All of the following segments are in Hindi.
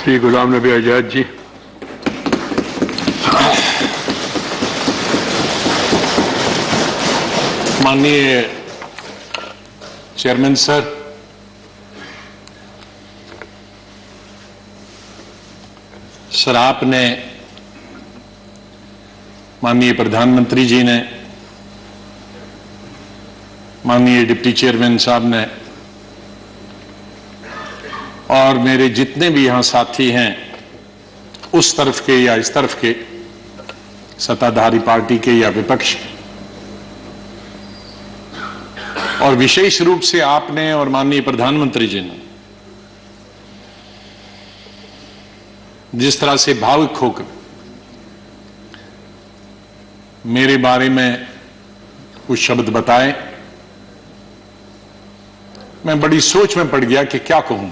श्री गुलाम नबी आजाद जी। माननीय चेयरमैन सर, आपने, माननीय प्रधानमंत्री जी ने, माननीय डिप्टी चेयरमैन साहब ने और मेरे जितने भी यहां साथी हैं, उस तरफ के या इस तरफ के, सत्ताधारी पार्टी के या विपक्ष के, और विशेष रूप से आपने और माननीय प्रधानमंत्री जी ने जिस तरह से भावुक होकर मेरे बारे में कुछ शब्द बताए, मैं बड़ी सोच में पड़ गया कि क्या कहूं।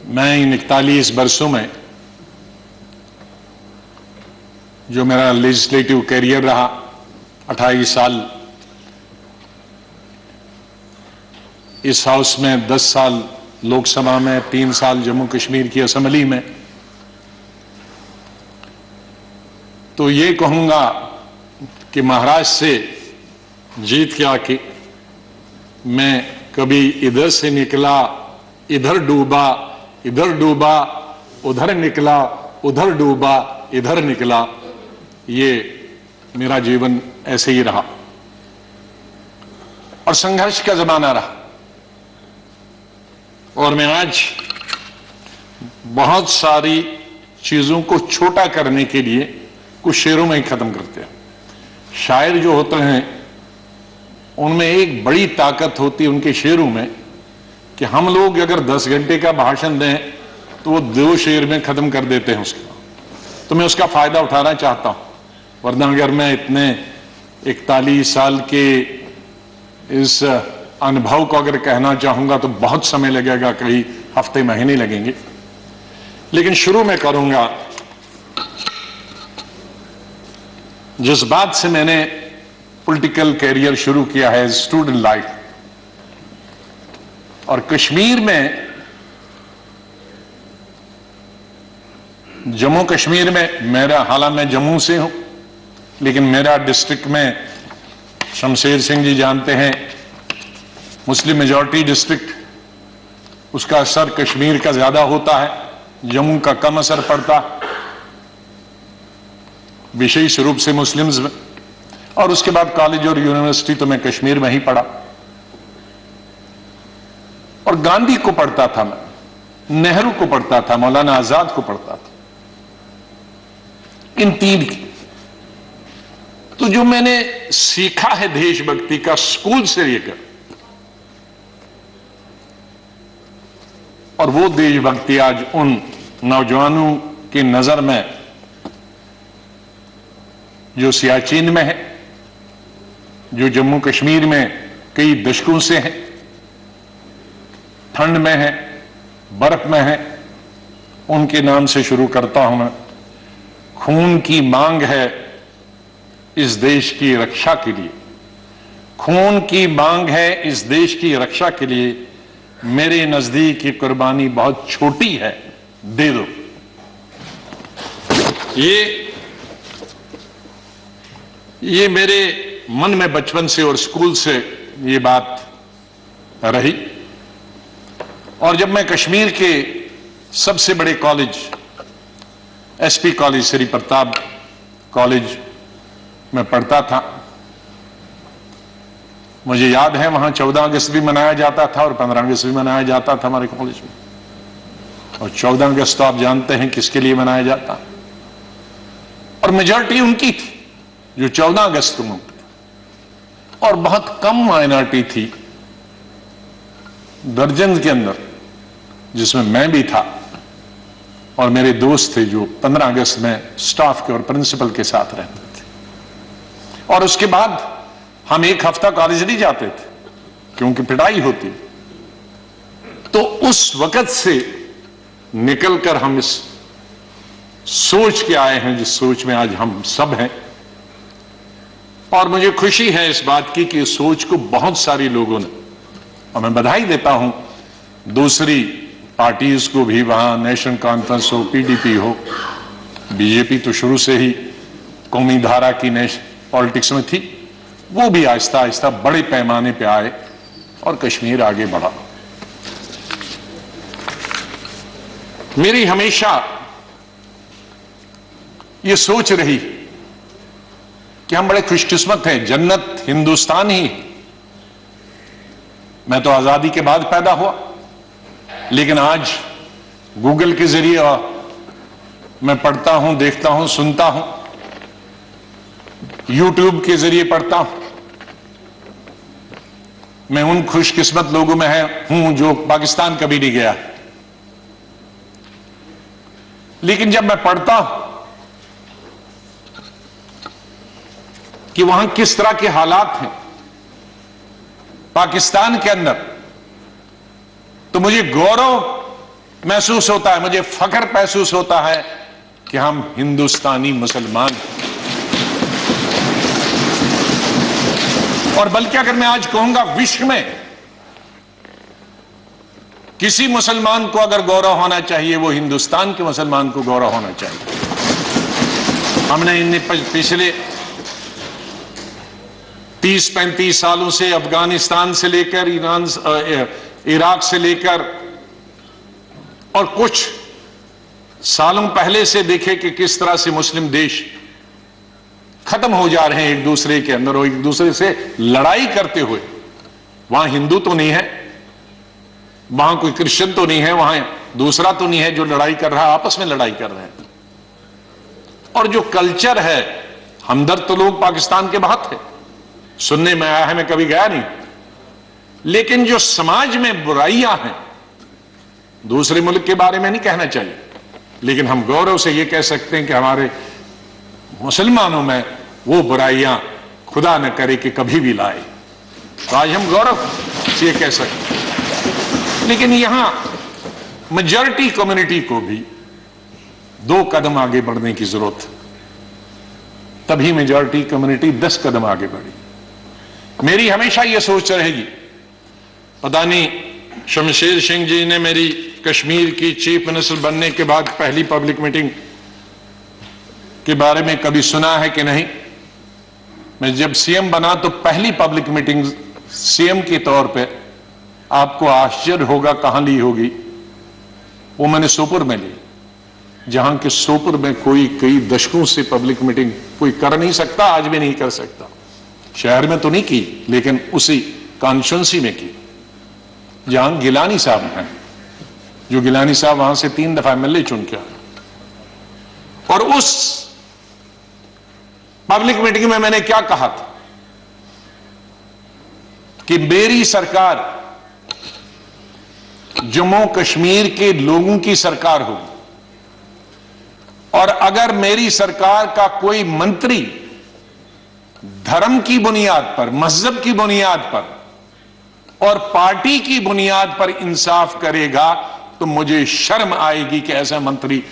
मैं इन 41 वर्षों में जो मेरा लेजिस्लेटिव कैरियर रहा, 28 साल इस हाउस में, 10 साल लोकसभा में, 3 साल जम्मू कश्मीर की असेंबली में, तो ये कहूंगा कि महाराष्ट्र से जीत के आके मैं कभी इधर से निकला, इधर डूबा, इधर डूबा, उधर निकला, उधर डूबा, इधर निकला, ये मेरा जीवन ऐसे ही रहा और संघर्ष का जमाना रहा। और मैं आज बहुत सारी चीजों को छोटा करने के लिए कुछ शेरों में ही खत्म करते हैं। शायर जो होते हैं उनमें एक बड़ी ताकत होती है उनके शेरों में कि हम लोग अगर 10 घंटे का भाषण दें तो वो 2 शेर में खत्म कर देते हैं उसका। तो मैं उसका फायदा उठाना चाहता हूं, वरना अगर मैं इतने 41 साल के इस अनुभव को अगर कहना चाहूंगा तो बहुत समय लगेगा, कई हफ्ते महीने लगेंगे। लेकिन शुरू में करूंगा जिस बात से मैंने पॉलिटिकल कैरियर शुरू किया है, स्टूडेंट लाइफ। और कश्मीर में, जम्मू कश्मीर में मेरा, हालांकि मैं जम्मू से हूं, लेकिन मेरा डिस्ट्रिक्ट में, शमशेर सिंह जी जानते हैं, मुस्लिम मेजॉरिटी डिस्ट्रिक्ट, उसका असर कश्मीर का ज्यादा होता है, जम्मू का कम असर पड़ता, विशेष रूप से मुस्लिम्स में। और उसके बाद कॉलेज और यूनिवर्सिटी तो मैं कश्मीर में ही पढ़ा और गांधी को पढ़ता था मैं, नेहरू को पढ़ता था, मौलाना आजाद को पढ़ता था, इन 3 की। तो जो मैंने सीखा है देशभक्ति का स्कूल से लेकर, और वो देशभक्ति आज उन नौजवानों की नजर में जो सियाचिन में है, जो जम्मू कश्मीर में कई दशकों से है, ठंड में है, बर्फ में है, उनके नाम से शुरू करता हूं मैं। खून की मांग है इस देश की रक्षा के लिए, खून की मांग है इस देश की रक्षा के लिए, मेरे नजदीक ये कुर्बानी बहुत छोटी है, दे दो। ये मेरे मन में बचपन से और स्कूल से ये बात रही। और जब मैं कश्मीर के सबसे बड़े college, SP college, Shri Pratap college में पढ़ता था, मुझे याद है वहां 14 अगस्त भी मनाया जाता था और 15 अगस्त भी मनाया जाता था हमारे कॉलेज में। और 14 अगस्त तो आप जानते हैं किसके लिए मनाया जाता, और मेजॉरिटी उनकी थी जो 14 अगस्त को मनते, और बहुत कम माइनॉरिटी थी, दर्जन के अंदर, जिसमें मैं भी था और मेरे दोस्त थे जो 15 अगस्त में स्टाफ के और प्रिंसिपल के साथ रहते थे। और उसके बाद हम 1 हफ्ता कॉलेज नहीं जाते थे क्योंकि पिटाई होती। तो उस वक्त से निकलकर हम इस सोच के आए हैं जिस सोच में आज हम सब हैं। और मुझे खुशी है इस बात की कि इस सोच को बहुत सारे लोगों ने और मैं बधाई देता हूं दूसरी पार्टीज को भी, वहां नेशनल कॉन्फ्रेंस हो, पीडीपी हो, बीजेपी तो शुरू से ही कौमी धारा की पॉलिटिक्स में थी, वो भी आहिस्ता आहिस्ता बड़े पैमाने पे आए और कश्मीर आगे बढ़ा। मेरी हमेशा ये सोच रही कि हम बड़े खुशकिस्मत हैं, जन्नत हिंदुस्तान ही। मैं तो आजादी के बाद पैदा हुआ, लेकिन आज गूगल के जरिए मैं पढ़ता हूं, देखता हूं, सुनता हूं, यूट्यूब के जरिए पढ़ता हूं। मैं उन खुशकिस्मत लोगों में हूं जो पाकिस्तान कभी नहीं गया, लेकिन जब मैं पढ़ता हूं कि वहां किस तरह के हालात हैं पाकिस्तान के अंदर, तो मुझे गौरव महसूस होता है, मुझे फख्र महसूस होता है कि हम हिंदुस्तानी मुसलमान हैं। और बल्कि अगर मैं आज कहूंगा विश्व में किसी मुसलमान को अगर गौरव होना चाहिए, वो हिंदुस्तान के मुसलमान को गौरव होना चाहिए। हमने इन पिछले 30-35 सालों से अफगानिस्तान से लेकर इराक से लेकर और कुछ सालों पहले से देखे कि किस तरह से मुस्लिम देश खत्म हो जा रहे हैं एक दूसरे के अंदर और एक दूसरे से लड़ाई करते हुए। वहां हिंदू तो नहीं है, वहां कोई क्रिश्चियन तो नहीं है, वहां दूसरा तो नहीं है जो लड़ाई कर रहा है, आपस में लड़ाई कर रहे हैं। और जो कल्चर है, हमदर्द तो लोग पाकिस्तान के बहुत है, सुनने में आया है, मैं कभी गया नहीं, लेकिन जो समाज में बुराइयां हैं, दूसरे मुल्क के बारे में नहीं कहना चाहिए, लेकिन हम गौरव से यह कह सकते हैं कि हमारे मुसलमानों में वो बुराइयां खुदा न करे कि कभी भी लाए, तो आज हम गौरव से ये कह सकते हैं। लेकिन यहां मेजॉरिटी कम्युनिटी को भी 2 कदम आगे बढ़ने की जरूरत है, तभी मेजॉरिटी कम्युनिटी 10 कदम आगे बढ़ी। मेरी हमेशा यह सोच रहेगी, पता नहीं शमशेर सिंह जी ने मेरी कश्मीर की चीफ मिनिस्टर बनने के बाद पहली पब्लिक मीटिंग के बारे में कभी सुना है कि नहीं। मैं जब सीएम बना तो पहली पब्लिक मीटिंग सीएम के तौर पे, आपको आश्चर्य होगा कहां ली होगी, वो मैंने सोपुर में ली, जहां के सोपुर में कोई कई दशकों से पब्लिक मीटिंग कोई कर नहीं सकता, आज भी नहीं कर सकता। शहर में तो नहीं की, लेकिन उसी कॉन्स्टिट्यूंसी में की जहां गिलानी साहब हैं, जो गिलानी साहब वहां से 3 दफा एमएलए चुन के आए। और उस पब्लिक मीटिंग में मैंने क्या कहा था कि मेरी सरकार जम्मू कश्मीर के लोगों की सरकार होगी, और अगर मेरी सरकार का कोई मंत्री धर्म की बुनियाद पर, मजहब की बुनियाद पर और पार्टी की बुनियाद पर इंसाफ करेगा, तो मुझे शर्म आएगी कि ऐसा मंत्री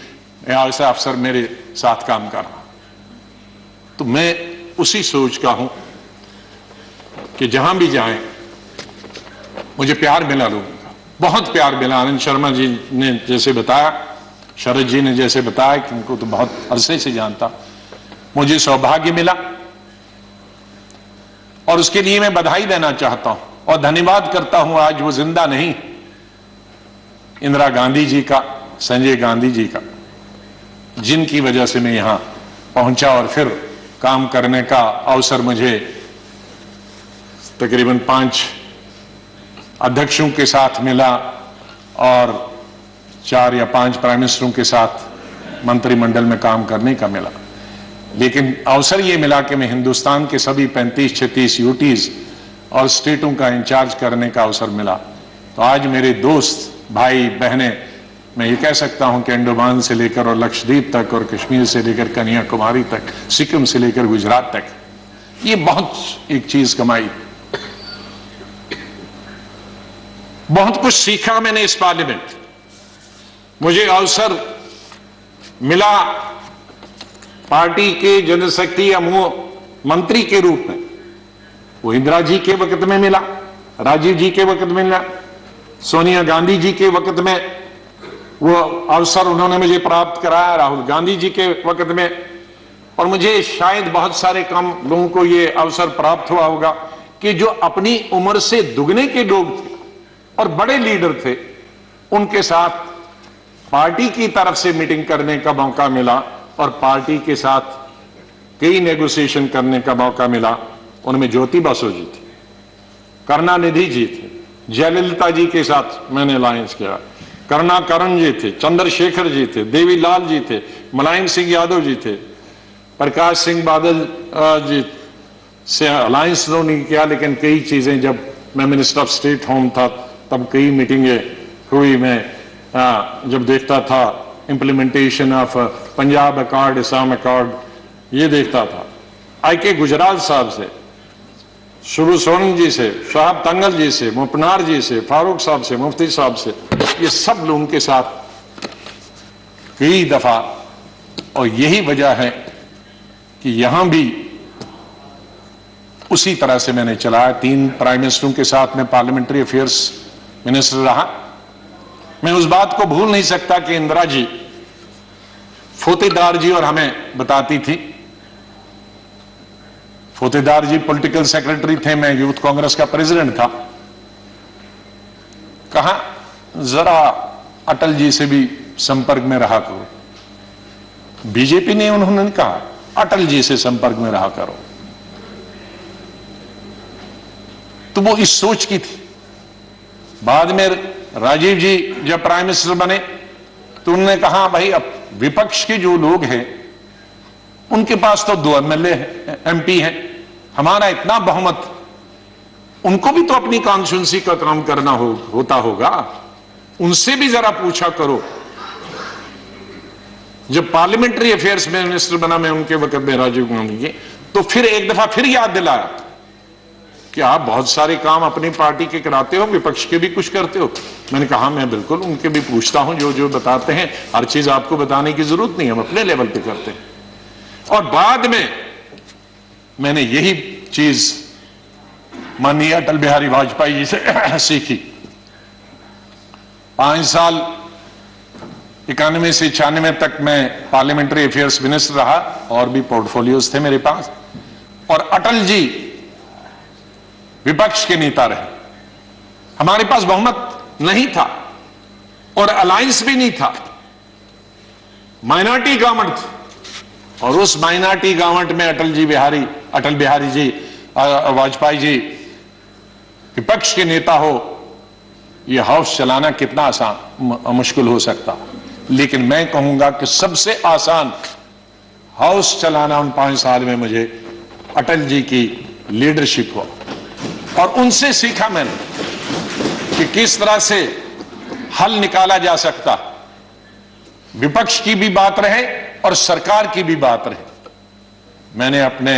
या ऐसा अफसर मेरे साथ काम कर रहा। तो मैं उसी सोच का हूं कि जहां भी जाएं मुझे प्यार मिला लोगों का, बहुत प्यार मिला। आनंद शर्मा जी ने जैसे बताया, शरद जी ने जैसे बताया कि उनको तो बहुत अरसे से जानता, मुझे सौभाग्य मिला और उसके लिए मैं बधाई देना चाहता हूं और धन्यवाद करता हूं। आज वो जिंदा नहीं, इंदिरा गांधी जी का, संजय गांधी जी का, जिनकी वजह से मैं यहां पहुंचा और फिर काम करने का अवसर मुझे तकरीबन 5 अध्यक्षों के साथ मिला और 4 या 5 प्राइम मिनिस्टरों के साथ मंत्रिमंडल में काम करने का मिला। लेकिन अवसर यह मिला कि मैं हिंदुस्तान के सभी 35-36 यूटीज और स्टेटों का इंचार्ज करने का अवसर मिला। तो आज मेरे दोस्त, भाई, बहनें, मैं ये कह सकता हूं कि अंडमान से लेकर और लक्षद्वीप तक और कश्मीर से लेकर कन्याकुमारी तक, सिक्किम से लेकर गुजरात तक, ये बहुत एक चीज कमाई, बहुत कुछ सीखा मैंने इस पार्लियामेंट। मुझे अवसर मिला पार्टी के जनशक्ति या मंत्री के रूप में, वो इंदिरा जी के वक्त में मिला, राजीव जी के वक्त में मिला, सोनिया गांधी जी के वक्त में वो अवसर उन्होंने मुझे प्राप्त कराया, राहुल गांधी जी के वक्त में, और मुझे शायद बहुत सारे कम लोगों को ये अवसर प्राप्त हुआ होगा कि जो अपनी उम्र से दुगने के लोग थे और बड़े लीडर थे, उनके साथ पार्टी की तरफ से मीटिंग करने का मौका मिला और पार्टी के साथ कई नेगोशिएशन करने का मौका मिला। उनमें ज्योति बसु जी थी, करुणानिधि जी थे, जयललिता जी के साथ मैंने अलायंस किया, करुणाकरण जी थे, चंद्रशेखर जी थे, देवीलाल जी थे, मुलायम सिंह यादव जी थे, प्रकाश सिंह बादल जी से अलायंस तो नहीं किया, लेकिन कई चीजें जब मैं मिनिस्टर ऑफ स्टेट होम था तब कई मीटिंगें हुई। मैं जब देखता था implementation of Punjab accord, Assam accord, ये देखता था। आई.के. गुजराल साहब से, शुरू सोरेन जी से, शाहब तंगल जी से, मुपनार जी से, फारूक साहब से, मुफ्ती साहब से, ये सब लोगों के साथ कई दफा, और यही वजह है कि यहां भी उसी तरह से मैंने चलाया। 3 प्राइम मिनिस्टरों के साथ मैं पार्लियामेंट्री अफेयर्स मिनिस्टर रहा। मैं उस बात को भूल नहीं सकता कि इंदिरा जी फोतेदार जी और हमें बताती थी, फोतेदार जी पॉलिटिकल सेक्रेटरी थे, मैं यूथ कांग्रेस का प्रेसिडेंट था, कहा जरा अटल जी से भी संपर्क में रहा करो। बीजेपी ने उन्होंने कहा अटल जी से संपर्क में रहा करो, तो वो इस सोच की थी। बाद में राजीव जी जब प्राइम मिनिस्टर बने तो उन्होंने कहा भाई अब विपक्ष के जो लोग हैं उनके पास तो 2 एमएलए एमपी हैं, हमारा इतना बहुमत, उनको भी तो अपनी कॉन्स्टिट्यूंसी का काम करना होता होगा, उनसे भी जरा पूछा करो। जब पार्लियामेंट्री अफेयर्स में मिनिस्टर बना मैं उनके वक्त में राजीव गांधी के, तो फिर एक दफा फिर याद दिलाया कि आप बहुत सारे काम अपनी पार्टी के कराते हो, विपक्ष के भी कुछ करते हो। मैंने कहा मैं बिल्कुल उनके भी पूछता हूं, जो जो बताते हैं, हर चीज आपको बताने की जरूरत नहीं, हम अपने लेवल पे करते हैं। और बाद में मैंने यही चीज माननीय अटल बिहारी वाजपेयी जी से सीखी। 5 साल 91 से 96 तक मैं पार्लियामेंट्री अफेयर्स मिनिस्टर रहा और भी पोर्टफोलियोज थे मेरे पास, और अटल जी विपक्ष के नेता रहे। हमारे पास बहुमत नहीं था और अलायंस भी नहीं था, माइनॉरिटी गवर्नमेंट थी, और उस माइनॉरिटी गवर्नमेंट में अटल बिहारी जी वाजपेयी जी विपक्ष के नेता हो, यह हाउस चलाना कितना आसान मुश्किल हो सकता। लेकिन मैं कहूंगा कि सबसे आसान हाउस चलाना उन 5 साल में मुझे अटल जी की लीडरशिप हुआ, और उनसे सीखा मैंने कि किस तरह से हल निकाला जा सकता, विपक्ष की भी बात रहे और सरकार की भी बात रहे। मैंने अपने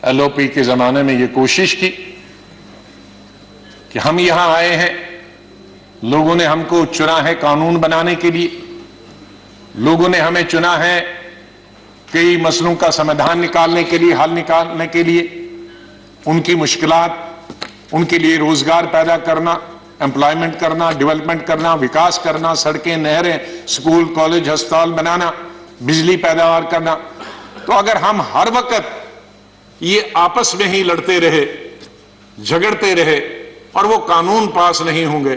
एलओपी के जमाने में यह कोशिश की कि हम यहां आए हैं, लोगों ने हमको चुना है कानून बनाने के लिए, लोगों ने हमें चुना है कई मसलों का समाधान निकालने के लिए, हल निकालने के लिए, उनकी मुश्किलात, उनके लिए रोजगार पैदा करना, एम्प्लॉयमेंट करना, डेवलपमेंट करना, विकास करना, सड़कें, नहरें, स्कूल, कॉलेज, अस्पताल बनाना, बिजली पैदावार करना। तो अगर हम हर वक्त ये आपस में ही लड़ते रहे, झगड़ते रहे और वो कानून पास नहीं होंगे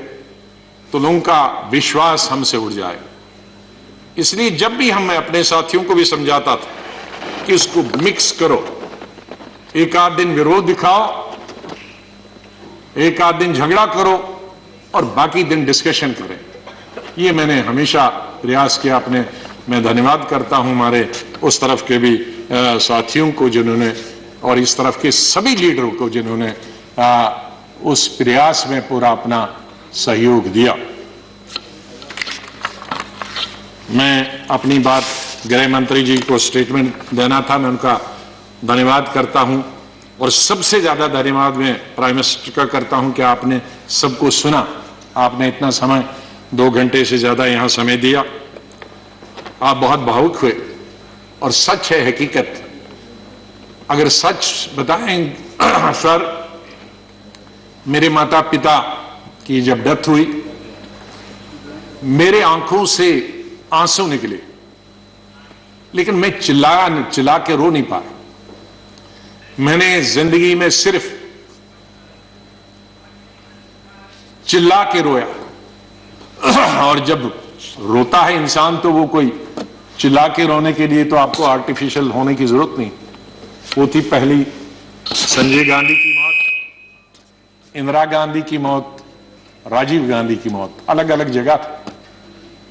तो लोगों का विश्वास हमसे उड़ जाएगा। इसलिए जब भी मैं अपने साथियों को भी समझाता था कि इसको मिक्स करो, एक आध दिन विरोध दिखाओ, एक आध दिन झगड़ा करो और बाकी दिन डिस्कशन करें। ये मैंने हमेशा प्रयास किया अपने। मैं धन्यवाद करता हूं हमारे उस तरफ के भी साथियों को जिन्होंने, और इस तरफ के सभी लीडरों को जिन्होंने उस प्रयास में पूरा अपना सहयोग दिया। मैं अपनी बात गृह मंत्री जी को स्टेटमेंट देना था, मैं उनका धन्यवाद करता हूं, और सबसे ज्यादा धन्यवाद मैं प्राइम मिनिस्टर का करता हूं कि आपने सबको सुना, आपने इतना समय 2 घंटे से ज्यादा यहां समय दिया। आप बहुत भावुक हुए, और सच है, हकीकत। अगर सच बताएं सर मेरे माता पिता की जब डेथ हुई, मेरे आंखों से आंसू निकले, लेकिन मैं चिल्ला के रो नहीं पाया। मैंने जिंदगी में सिर्फ चिल्ला के रोया। और जब रोता है इंसान तो वो कोई चिल्ला के रोने के लिए तो आपको आर्टिफिशियल होने की जरूरत नहीं। वो थी पहली संजय गांधी की मौत, इंदिरा गांधी की मौत, राजीव गांधी की मौत, अलग अलग जगह था,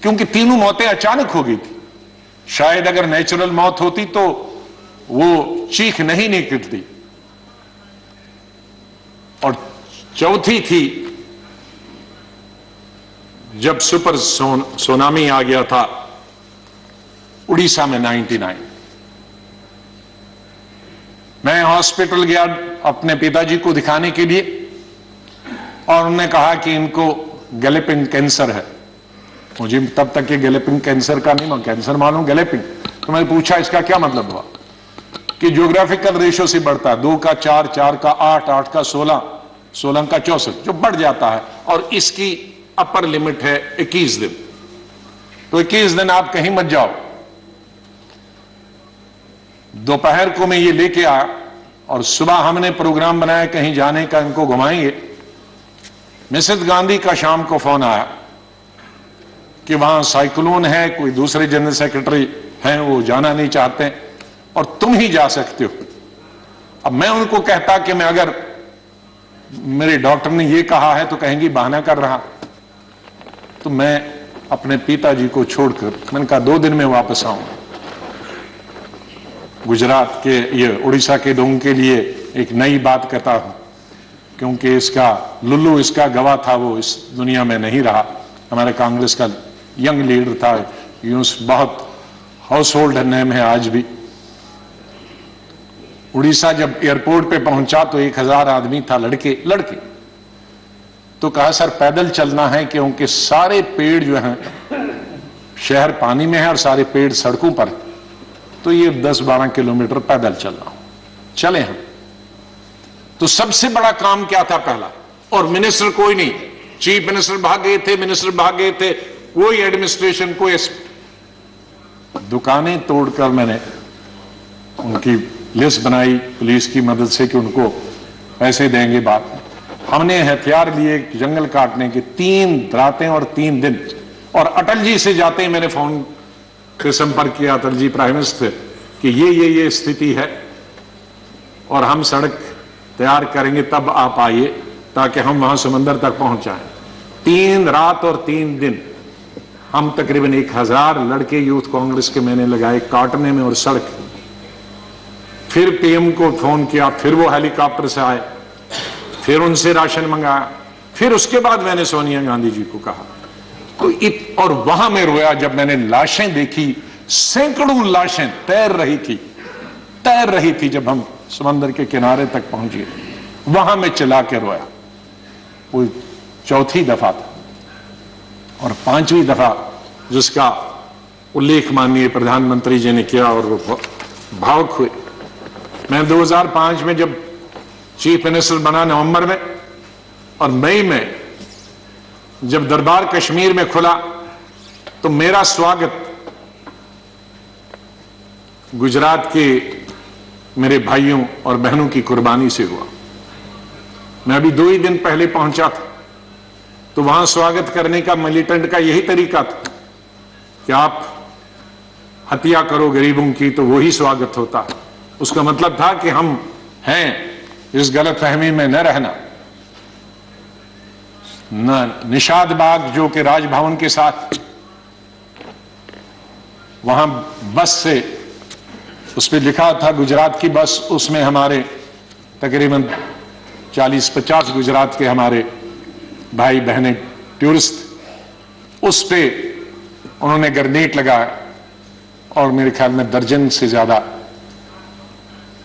क्योंकि तीनों मौतें अचानक हो गई थी। शायद अगर नेचुरल मौत होती तो वो चीख नहीं निकलती। और चौथी थी जब सुपर सुनामी आ गया था उड़ीसा में 99। मैं हॉस्पिटल गया अपने पिताजी को दिखाने के लिए और उन्होंने कहा कि इनको गैलेपिंग कैंसर है। मुझे तब तक ये गैलेपिंग कैंसर का नहीं, कैंसर मालूम, गैलेपिंग। तो मैंने पूछा इसका क्या मतलब हुआ, कि ज्योग्राफिकल रेशो से बढ़ता है, 2 का 4, 4 का 8, 8 का 16, 16 का 64, जो बढ़ जाता है। और इसकी अपर लिमिट है 21 दिन। तो 21 दिन आप कहीं मत जाओ। दोपहर को मैं ये लेके आया और सुबह हमने प्रोग्राम बनाया कहीं जाने का, इनको घुमाएंगे। मिसेस गांधी का शाम को फोन आया कि वहां साइक्लोन है, कोई दूसरे जनरल सेक्रेटरी हैं वो जाना नहीं चाहते और तुम ही जा सकते हो। अब मैं उनको कहता कि मैं अगर मेरे डॉक्टर ने ये कहा है तो कहेंगी बहाना कर रहा। तो मैं अपने पिताजी को छोड़कर मैंने कहा 2 दिन में वापस आऊंगा। गुजरात के ये उड़ीसा के लोगों के लिए एक नई बात कहता हूं, क्योंकि इसका लुल्लू इसका गवाह था, वो इस दुनिया में नहीं रहा। हमारे कांग्रेस का यंग लीडर था, यूं बहुत हाउस होल्ड नेम है आज भी। उड़ीसा जब एयरपोर्ट पे पहुंचा तो 1000 आदमी था, लड़के। तो कहा सर पैदल चलना है, क्योंकि सारे पेड़ जो हैं, शहर पानी में है और सारे पेड़ सड़कों पर, तो ये 10-12 किलोमीटर पैदल चलना। चले हम। तो सबसे बड़ा काम क्या था पहला, और मिनिस्टर कोई नहीं, चीफ मिनिस्टर भाग गए थे, मिनिस्टर भाग गए थे, कोई एडमिनिस्ट्रेशन, कोई दुकानें तोड़कर मैंने उनकी लिस्ट बनाई पुलिस की मदद से कि उनको पैसे देंगे। बात हमने हथियार लिए जंगल काटने के, 3 रातें और 3 दिन। और अटल जी से जाते ही मैंने फोन पे संपर्क किया, अटल जी प्राइम मिनिस्टर, कि ये स्थिति है और हम सड़क तैयार करेंगे, तब आप आइए ताकि हम वहां समंदर तक पहुंच जाएं। 3 रात और 3 दिन हम तकरीबन 1000 लड़के यूथ कांग्रेस के मैंने लगाए काटने में और सड़क। फिर पीएम को फोन किया, फिर वो हेलीकॉप्टर से आए, फिर उनसे राशन मंगाया, फिर उसके बाद मैंने सोनिया गांधी जी को कहा। तो और वहां मैं रोया जब मैंने लाशें देखी, सैकड़ों लाशें तैर रही थी जब हम समंदर के किनारे तक पहुंचे, वहां मैं चिल्ला के रोया। वो 4थी दफा था। और 5वीं दफा जिसका उल्लेख माननीय प्रधानमंत्री जी ने किया और वो भावुक हुए। मैं 2005 में जब चीफ मिनिस्टर बना नवंबर में, और मई में जब दरबार कश्मीर में खुला, तो मेरा स्वागत गुजरात के मेरे भाइयों और बहनों की कुर्बानी से हुआ। मैं अभी 2 ही दिन पहले पहुंचा था, तो वहां स्वागत करने का मिलिटेंट का यही तरीका था कि आप हत्या करो गरीबों की तो वही स्वागत होता। उसका मतलब था कि हम हैं, इस गलतफहमी में न रहना। निषाद बाग जो कि राजभवन के साथ, वहां बस से उस पर लिखा था गुजरात की बस, उसमें हमारे तकरीबन 40-50 गुजरात के हमारे भाई बहनें टूरिस्ट, उस पे उन्होंने ग्रेनेड लगाया और मेरे ख्याल में दर्जन से ज्यादा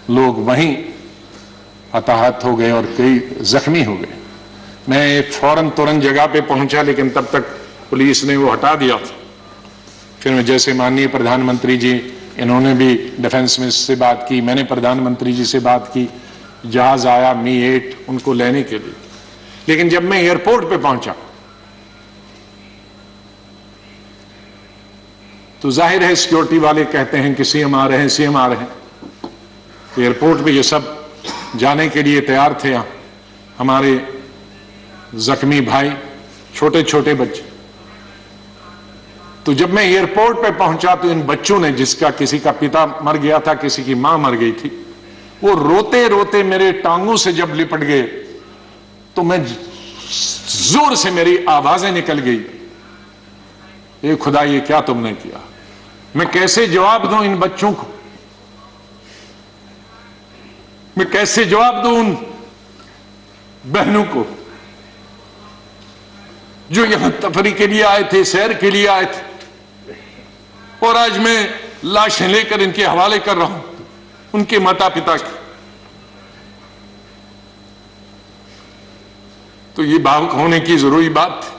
लोग वहीं हताहत हो गए और कई जख्मी हो गए। मैं फौरन तुरंत जगह पे पहुंचा, लेकिन तब तक पुलिस ने वो हटा दिया था। फिर मैं जैसे माननीय प्रधानमंत्री जी, इन्होंने भी डिफेंस मिनिस्टर से बात की, मैंने प्रधानमंत्री जी से बात की, जहाज आया Mi-8 उनको लेने के लिए। लेकिन जब मैं एयरपोर्ट पे पहुंचा तो जाहिर है सिक्योरिटी वाले कहते हैं कि सीएम आ रहे हैं, सीएम आ रहे हैं। एयरपोर्ट पे ये सब जाने के लिए तैयार थे। हमारे जख्मी भाई, छोटे छोटे बच्चे। तो जब मैं एयरपोर्ट पे पहुंचा तो इन बच्चों ने, जिसका किसी का पिता मर गया था, किसी की मां मर गई थी, वो रोते रोते मेरे टांगों से जब लिपट गए तो मैं जोर से मेरी आवाजें निकल गई, ये खुदा ये क्या तुमने किया। मैं कैसे जवाब दूं इन बच्चों को, मैं कैसे जवाब दूं उन बहनों को जो यहां तफरी के लिए आए थे, सैर के लिए आए थे, और आज मैं लाशें लेकर इनके हवाले कर रहा हूं उनके माता पिता की। तो ये भावुक होने की जरूरी बात थी।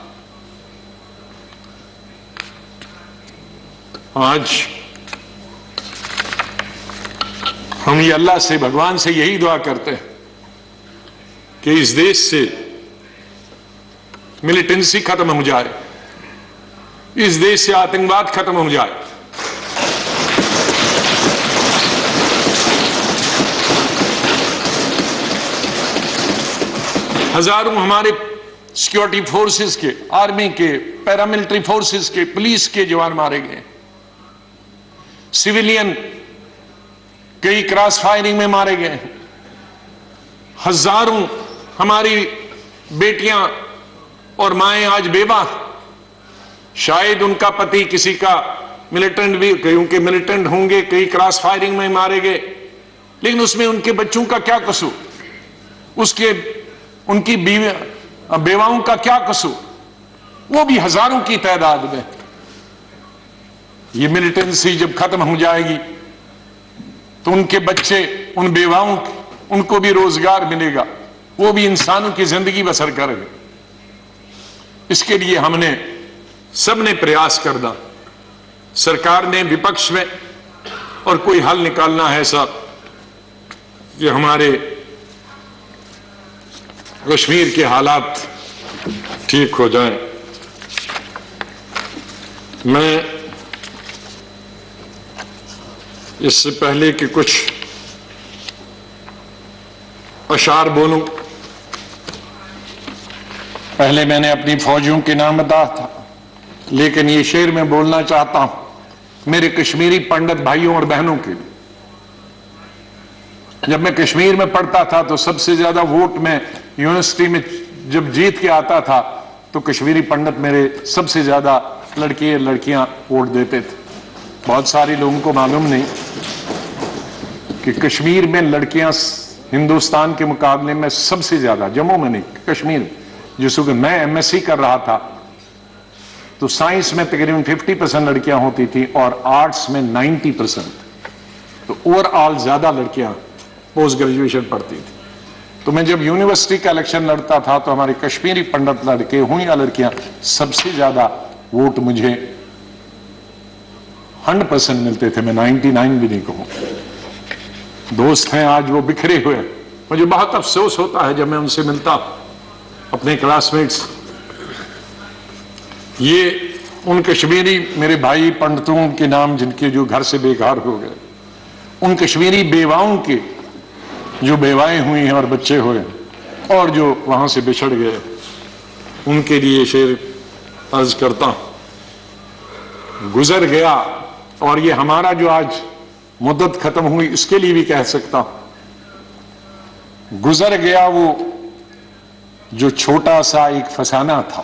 आज हम ये अल्लाह से, भगवान से यही दुआ करते हैं कि इस देश से मिलिटेंसी खत्म हो जाए, इस देश से आतंकवाद खत्म हो जाए। हजारों हमारे सिक्योरिटी फोर्सेस के, आर्मी के, पैरामिलिट्री फोर्सेस के, पुलिस के जवान मारे गए, सिविलियन कई क्रॉस फायरिंग में मारे गए, हजारों हमारी बेटियां और माएं आज बेवा। शायद उनका पति किसी का मिलिटेंट भी, क्योंकि मिलिटेंट होंगे, कई क्रॉस फायरिंग में मारे गए, लेकिन उसमें उनके बच्चों का क्या कसूर, उसके उनकी बेवाओं का क्या कसूर, वो भी हजारों की तादाद में। ये मिलिटेंसी जब खत्म हो जाएगी तो उनके बच्चे, उन बेवाओं, उनको भी रोजगार मिलेगा, वो भी इंसानों की जिंदगी बसर करेंगे। इसके लिए हमने सबने प्रयास करना, सरकार ने, विपक्ष में, और कोई हल निकालना है साहब कि हमारे कश्मीर के हालात ठीक हो जाएं। मैं इससे पहले कि कुछ अशार बोलूं, पहले मैंने अपनी फौजियों के नाम बताया था, लेकिन ये शेर मैं बोलना चाहता हूं मेरे कश्मीरी पंडित भाइयों और बहनों के लिए। जब मैं कश्मीर में पढ़ता था तो सबसे ज्यादा वोट में यूनिवर्सिटी में जब जीत के आता था तो कश्मीरी पंडित मेरे सबसे ज्यादा लड़के लड़कियां वोट देते थे। बहुत सारे लोगों को मालूम नहीं कि कश्मीर में लड़कियां हिंदुस्तान के मुकाबले में सबसे ज्यादा, जम्मू में नहीं, कश्मीर में, जिसको मैं एमएससी कर रहा था तो साइंस में तकरीबन 50% लड़कियां होती थी और आर्ट्स में 90%। तो ओवरऑल ज्यादा लड़कियां पोस्ट ग्रेजुएशन पढ़ती थी। तो मैं जब यूनिवर्सिटी का इलेक्शन लड़ता था तो हमारे कश्मीरी पंडित लड़के हों या लड़कियां, सबसे ज्यादा वोट मुझे 100% मिलते थे। मैं 99 भी नहीं कहूं। दोस्त हैं आज वो बिखरे हुए, मुझे बहुत अफसोस होता है जब मैं उनसे मिलता अपने क्लासमेट्स। ये उन कश्मीरी मेरे भाई पंडितों के नाम जिनके जो घर से बेकार हो गए, उन कश्मीरी बेवाओं के जो बेवाएं हुई हैं और बच्चे हुए और जो वहां से बिछड़ गए, उनके लिए शेर अर्ज करता हूं। गुजर गया, और ये हमारा जो आज मुद्दत खत्म हुई इसके लिए भी कह सकता हूं, गुजर गया वो जो छोटा सा एक फसाना था,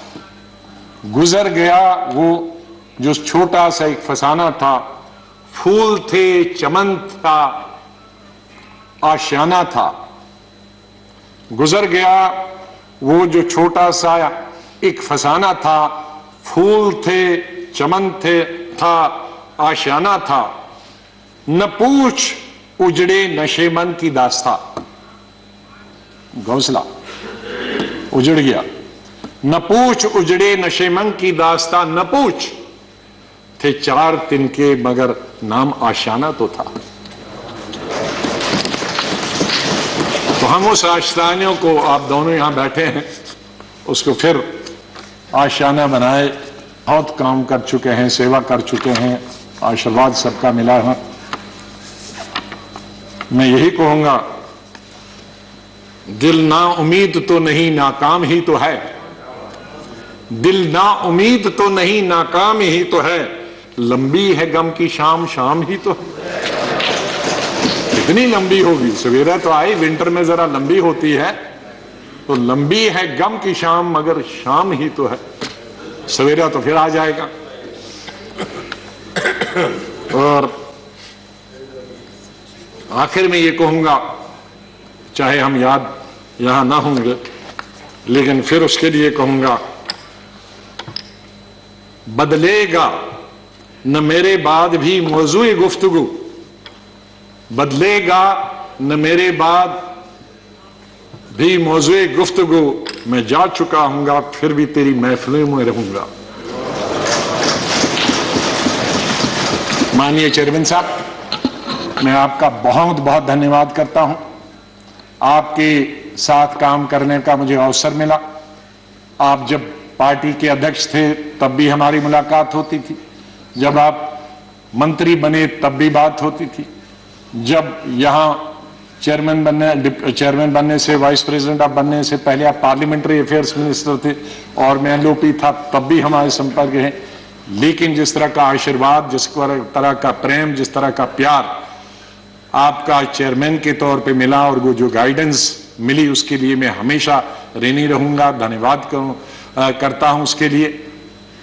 गुजर गया वो जो छोटा सा एक फसाना था। फूल थे, चमन था, आशियाना था। गुजर गया वो जो छोटा सा एक फसाना था, फूल थे, चमन थे, था, आशियाना था। न पूछ उजड़े नशे मन की दास्ता, घोंसला उजड़ गया। न पूछ उजड़े नशे मन की दास्ता, न पूछ थे चार तिनके मगर नाम आशियाना तो था। तो हम उस आशियानों को, आप दोनों यहां बैठे हैं, उसको फिर आशियाना बनाए। बहुत काम कर चुके हैं, सेवा कर चुके हैं, आशीर्वाद सबका मिला है। मैं यही कहूंगा, दिल ना उम्मीद तो नहीं नाकाम ही तो है, दिल ना उम्मीद तो नहीं नाकाम ही तो है, लंबी है गम की शाम शाम ही तो है। कितनी लंबी होगी, सवेरा तो आई, विंटर में जरा लंबी होती है, तो लंबी है गम की शाम मगर शाम ही तो है, सवेरा तो फिर आ जाएगा। और आखिर में ये कहूंगा, चाहे हम याद यहां ना होंगे, लेकिन फिर उसके लिए कहूंगा, बदलेगा न मेरे बाद भी मौजूए गुफ्तगू, बदलेगा न मेरे बाद भी मौजूए गुफ्तगू, मैं जा चुका हूंगा फिर भी तेरी महफिलों में रहूंगा। माननीय चेयरमैन साहब, मैं आपका बहुत बहुत धन्यवाद करता हूं। आपके साथ काम करने का मुझे अवसर मिला। आप जब पार्टी के अध्यक्ष थे तब भी हमारी मुलाकात होती थी, जब आप मंत्री बने तब भी बात होती थी, जब यहां चेयरमैन बनने से, वाइस प्रेसिडेंट आप बनने से पहले आप पार्लियामेंट्री अफेयर्स मिनिस्टर थे और मैं एलओपी था, तब भी हमारे संपर्क है। लेकिन जिस तरह का आशीर्वाद, जिस तरह का प्रेम, जिस तरह का प्यार आपका चेयरमैन के तौर पे मिला और वो जो गाइडेंस मिली, उसके लिए मैं हमेशा ऋणी रहूंगा, धन्यवाद करता हूं उसके लिए,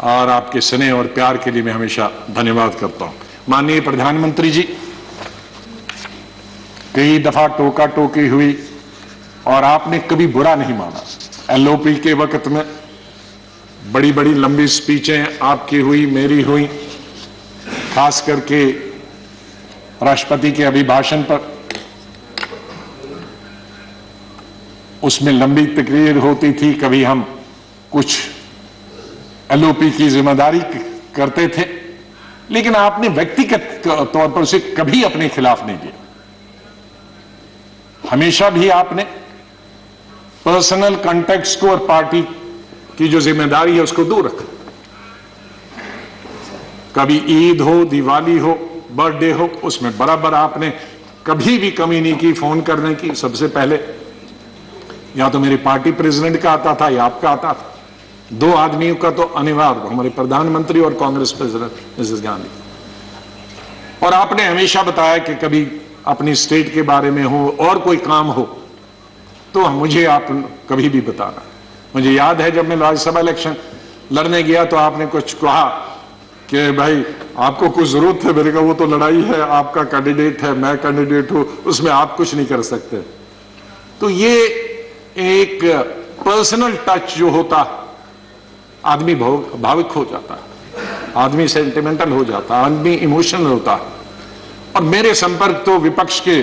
और आपके स्नेह और प्यार के लिए मैं हमेशा धन्यवाद करता हूं। माननीय प्रधानमंत्री जी, कई दफा टोका टोकी हुई और आपने कभी बुरा नहीं माना। एलओपी के वक्त में बड़ी बड़ी लंबी स्पीचें आपकी हुई, मेरी हुई, खास करके राष्ट्रपति के अभिभाषण पर, उसमें लंबी तकरीर होती थी। कभी हम कुछ एलओपी की जिम्मेदारी करते थे, लेकिन आपने व्यक्तिगत तौर पर उसे कभी अपने खिलाफ नहीं लिया। हमेशा भी आपने पर्सनल कॉन्टेक्ट्स को और पार्टी की जो जिम्मेदारी है उसको दूर रखा। कभी ईद हो, दिवाली हो, बर्थडे हो, उसमें बराबर आपने कभी भी कमी नहीं की फोन करने की। सबसे पहले या तो मेरे पार्टी प्रेसिडेंट का आता था या आपका आता था, दो आदमियों का तो अनिवार्य, हमारे प्रधानमंत्री और कांग्रेस प्रेसिडेंट मिसेस गांधी। और आपने हमेशा बताया कि कभी अपनी स्टेट के बारे में हो और कोई काम हो तो मुझे आप कभी भी बताना। मुझे याद है जब मैं राज्यसभा इलेक्शन लड़ने गया तो आपने कुछ कहा कि भाई आपको कुछ जरूरत है, मेरे का वो तो लड़ाई है, आपका कैंडिडेट है, मैं कैंडिडेट हूं, उसमें आप कुछ नहीं कर सकते। तो ये एक पर्सनल टच जो होता, आदमी भावुक हो जाता, आदमी सेंटिमेंटल हो जाता, आदमी इमोशनल होता। और मेरे संपर्क तो विपक्ष के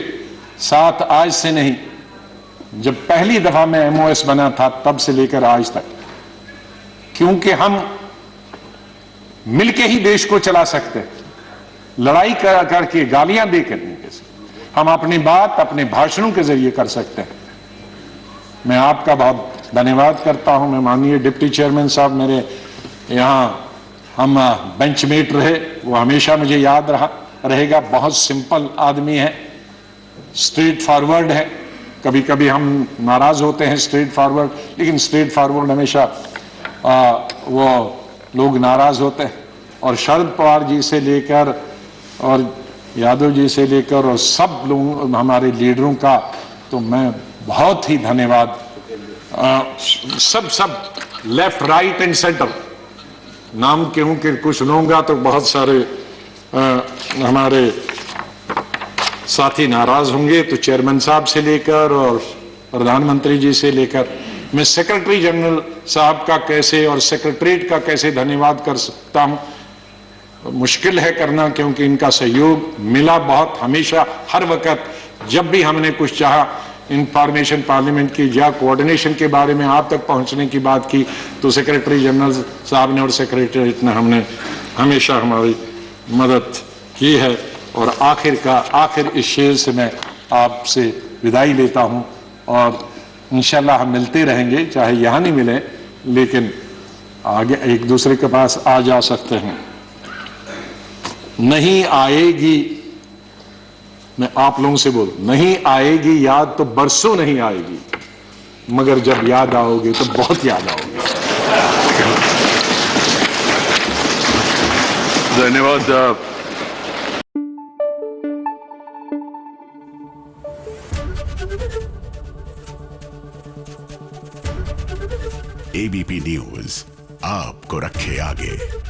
साथ आज से नहीं, जब पहली दफा मैं एमओएस बना था तब से लेकर आज तक, क्योंकि हम मिलके ही देश को चला सकते हैं, लड़ाई करके, गालियां देकर नहीं कर सकते। हम अपनी बात अपने भाषणों के जरिए कर सकते हैं। मैं आपका बहुत धन्यवाद करता हूं। मैं माननीय डिप्टी चेयरमैन साहब, मेरे यहां हम बेंचमेट रहे, वो हमेशा मुझे याद रहेगा। बहुत सिंपल आदमी है, स्ट्रेट फॉरवर्ड है। कभी कभी हम नाराज होते हैं स्ट्रेट फॉरवर्ड, लेकिन स्ट्रेट फॉरवर्ड हमेशा वो लोग नाराज होते हैं। और शरद पवार जी से लेकर और यादव जी से लेकर और सब लोग हमारे लीडरों का तो मैं बहुत ही धन्यवाद, सब लेफ्ट राइट एंड सेंटर, नाम क्यों कि कुछ लूंगा तो बहुत सारे हमारे साथी नाराज होंगे। तो चेयरमैन साहब से लेकर और प्रधानमंत्री जी से लेकर, मैं सेक्रेटरी जनरल साहब का कैसे और सेक्रेटरीट का कैसे धन्यवाद कर सकता हूं, मुश्किल है करना, क्योंकि इनका सहयोग मिला बहुत। हमेशा हर वक्त जब भी हमने कुछ चाहा, इंफॉर्मेशन पार्लियामेंट की या कोऑर्डिनेशन के बारे में आप तक पहुंचने की बात की, तो सेक्रेटरी जनरल साहब ने और सेक्रेटरीट ने हमने हमेशा हमारी मदद की है। और आखिर इस शेर से मैं आपसे विदाई लेता हूं, और इंशाल्लाह हम मिलते रहेंगे, चाहे यहां नहीं मिले लेकिन आगे एक दूसरे के पास आ जा सकते हैं। नहीं आएगी, मैं आप लोगों से बोल, नहीं आएगी याद तो बरसों नहीं आएगी, मगर जब याद आओगे तो बहुत याद आओगे। धन्यवाद। एबीपी न्यूज आपको रखे आगे।